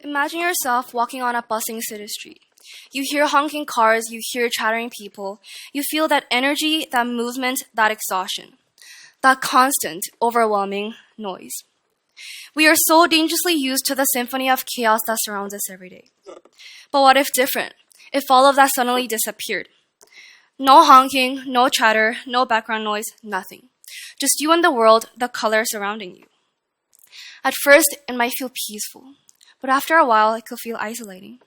Imagine yourself walking on a bustling city street. You hear honking cars, you hear chattering people, you feel that energy, that movement, that exhaustion, that constant, overwhelming noise. We are so dangerously used to the symphony of chaos that surrounds us every day. But what if different? If all of that suddenly disappeared? No honking, no chatter, no background noise, nothing. Just you and the world, the color surrounding you. At first, it might feel peaceful, but after a while, it could feel isolating.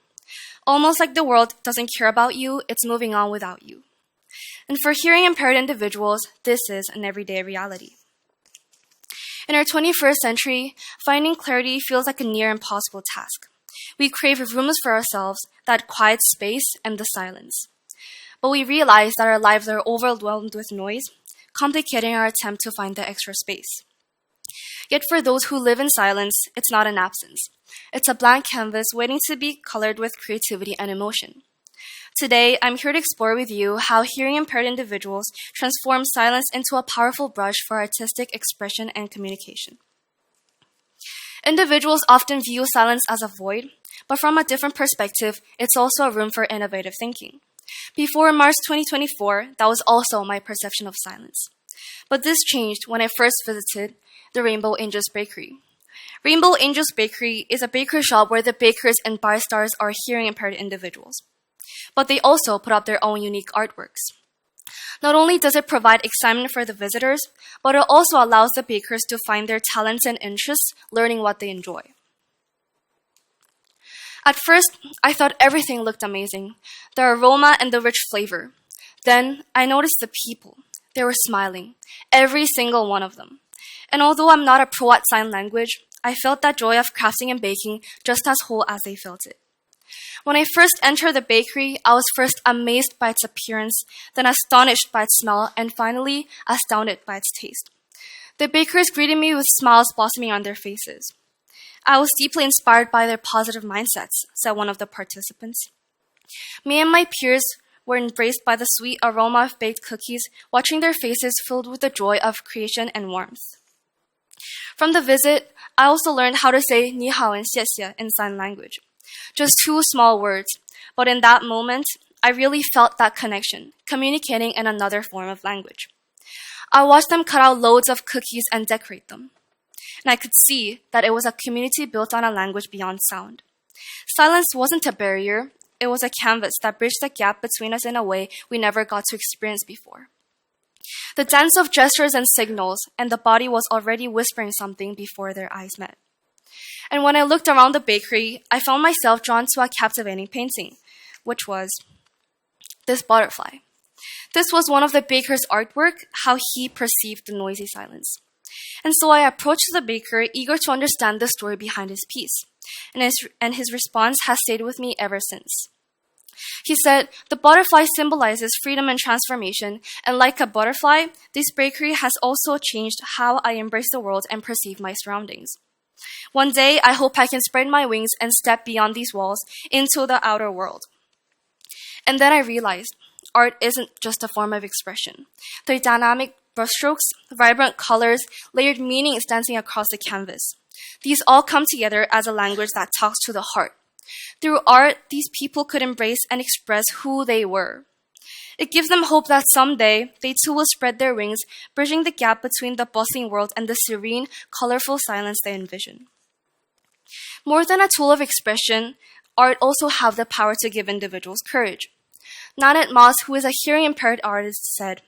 Almost like the world doesn't care about you, it's moving on without you. And for hearing impaired individuals, this is an everyday reality. In our 21st century, finding clarity feels like a near impossible task. We crave rooms for ourselves, that quiet space and the silence. But we realize that our lives are overwhelmed with noise, complicating our attempt to find the extra space. Yet for those who live in silence, it's not an absence. It's a blank canvas waiting to be colored with creativity and emotion. Today, I'm here to explore with you how hearing impaired individuals transform silence into a powerful brush for artistic expression and communication. Individuals often view silence as a void, but from a different perspective, it's also a room for innovative thinking. Before March 2024, that was also my perception of silence. But this changed when I first visited the Rainbow Angels Bakery. Rainbow Angels Bakery is a bakery shop where the bakers and baristas are hearing impaired individuals. But they also put up their own unique artworks. Not only does it provide excitement for the visitors, but it also allows the bakers to find their talents and interests, learning what they enjoy. At first, I thought everything looked amazing, the aroma and the rich flavor. Then I noticed the people. They were smiling, every single one of them. And although I'm not a pro at sign language, I felt that joy of crafting and baking just as whole as they felt it. When I first entered the bakery, I was first amazed by its appearance, then astonished by its smell, and finally astounded by its taste. The bakers greeted me with smiles blossoming on their faces. I was deeply inspired by their positive mindsets, said one of the participants. Me and my peers were embraced by the sweet aroma of baked cookies, watching their faces filled with the joy of creation and warmth. From the visit, I also learned how to say 你好 and 谢谢 in sign language. Just 2 small words, but in that moment, I really felt that connection, communicating in another form of language. I watched them cut out loads of cookies and decorate them. And I could see that it was a community built on a language beyond sound. Silence wasn't a barrier, it was a canvas that bridged the gap between us in a way we never got to experience before. The dance of gestures and signals, and the body was already whispering something before their eyes met. And when I looked around the bakery, I found myself drawn to a captivating painting, which was this butterfly. This was one of the baker's artwork, how he perceived the noisy silence. And so I approached the baker, eager to understand the story behind his piece. And his response has stayed with me ever since. He said, the butterfly symbolizes freedom and transformation, and like a butterfly, this bakery has also changed how I embrace the world and perceive my surroundings. One day, I hope I can spread my wings and step beyond these walls into the outer world. And then I realized art isn't just a form of expression. They're dynamic brushstrokes, vibrant colors, layered meanings dancing across the canvas. These all come together as a language that talks to the heart. Through art, these people could embrace and express who they were. It gives them hope that someday they too will spread their wings, bridging the gap between the bustling world and the serene, colorful silence they envision. More than a tool of expression, art also has the power to give individuals courage. Nanette Moss, who is a hearing-impaired artist, said,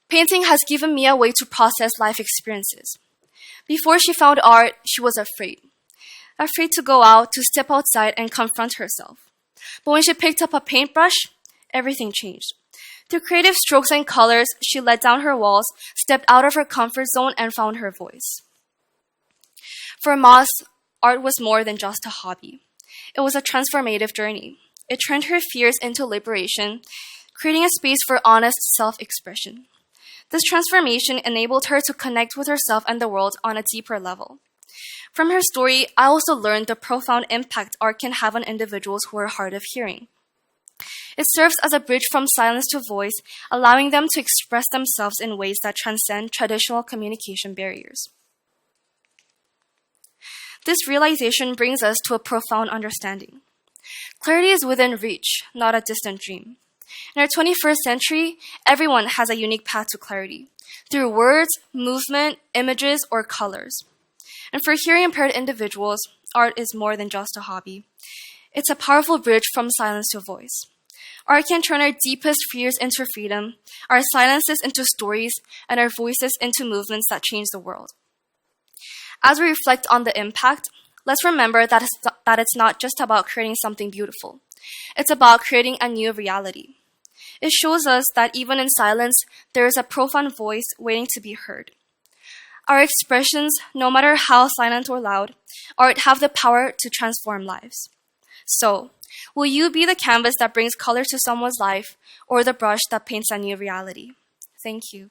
"Painting has given me a way to process life experiences. Before she found art, she was afraid. Afraid to go out, to step outside and confront herself. But when she picked up a paintbrush, everything changed. Through creative strokes and colors, she let down her walls, stepped out of her comfort zone, and found her voice." For Moss, art was more than just a hobby. It was a transformative journey. It turned her fears into liberation, creating a space for honest self-expression. This transformation enabled her to connect with herself and the world on a deeper level. From her story, I also learned the profound impact art can have on individuals who are hard of hearing. It serves as a bridge from silence to voice, allowing them to express themselves in ways that transcend traditional communication barriers. This realization brings us to a profound understanding. Clarity is within reach, not a distant dream. In our 21st century, everyone has a unique path to clarity, through words, movement, images, or colors. And for hearing impaired individuals, art is more than just a hobby. It's a powerful bridge from silence to voice. Art can turn our deepest fears into freedom, our silences into stories, and our voices into movements that change the world. As we reflect on the impact, let's remember that it's not just about creating something beautiful. It's about creating a new reality. It shows us that even in silence, there is a profound voice waiting to be heard. Our expressions, no matter how silent or loud, have the power to transform lives. So, will you be the canvas that brings color to someone's life or the brush that paints a new reality? Thank you.